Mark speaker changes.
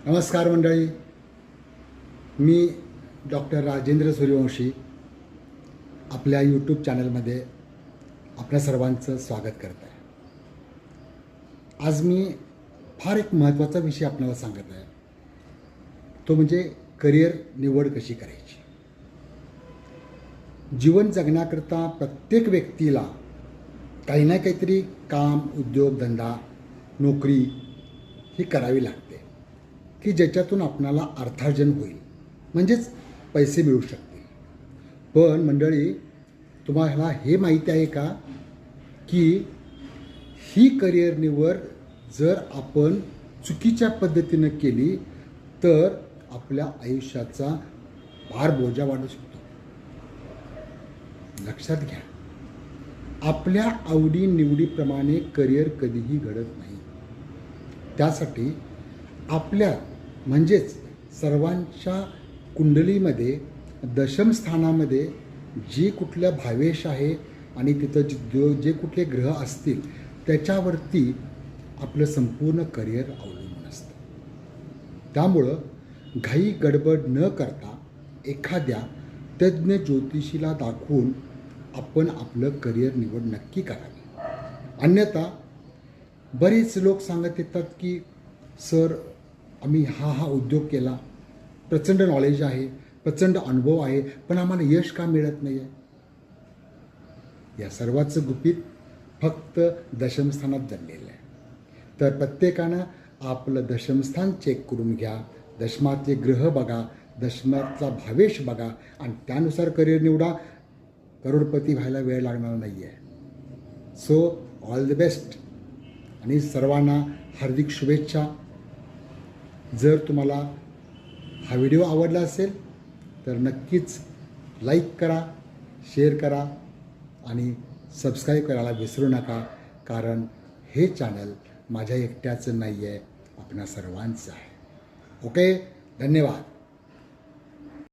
Speaker 1: नमस्कार मंडळी, मी डॉक्टर राजेंद्र सूर्यवंशी आपल्या यूट्यूब चॅनलमध्ये आपल्या सर्वांचं स्वागत करत आहे. आज मी फार एक महत्त्वाचा विषय आपल्याला सांगत आहे. तो म्हणजे करिअर निवड कशी करायची. जीवन जगण्याकरता प्रत्येक व्यक्तीला काही ना काहीतरी काम, उद्योग, धंदा, नोकरी ही करावी लागते की ज्याच्यातून आपणाला अर्थार्जन होईल, म्हणजेच पैसे मिळू शकतील. पण मंडळी, तुम्हाला हे माहिती आहे का की ही करिअर निवड जर आपण चुकीच्या पद्धतीनं केली तर आपल्या आयुष्याचा फार बोजा वाढू शकतो. लक्षात घ्या, आपल्या आवडीनिवडीप्रमाणे करिअर कधीही घडत नाही. त्यासाठी आपल्या म्हणजेच सर्वांच्या कुंडलीमध्ये दशमस्थानामध्ये जी कुठल्या भावेश आहे आणि तिथं जे कुठले ग्रह असतील त्याच्यावरती आपलं संपूर्ण करिअर अवलंबून असतं. त्यामुळं घाई गडबड न करता एखाद्या तज्ज्ञ ज्योतिषीला दाखवून आपण आपलं करिअर निवड नक्की करावी. अन्यथा बरेच लोक सांगत येतात की सर, आम्ही हा उद्योग केला, प्रचंड नॉलेज आहे, प्रचंड अनुभव आहे, पण आम्हाला यश का मिळत नाही आहे. या सर्वाचं गुपित फक्त दशमस्थानात दडलेलं आहे. तर प्रत्येकानं आपलं दशमस्थान चेक करून घ्या, दशमातले ग्रह बघा, दशमातला भावेश बघा आणि त्यानुसार करिअर निवडा. करोडपती व्हायला वेळ लागणार नाही आहे. सो ऑल द बेस्ट आणि सर्वांना हार्दिक शुभेच्छा. जर तुम्हाला हा व्हिडिओ आवडला असेल तर नक्कीच लाईक करा, शेअर करा आणि सबस्क्राईब करायला विसरू नका. कारण हे चॅनल माझ्या एकट्याचं नाही आहे, आपणा सर्वांचं आहे. ओके, धन्यवाद.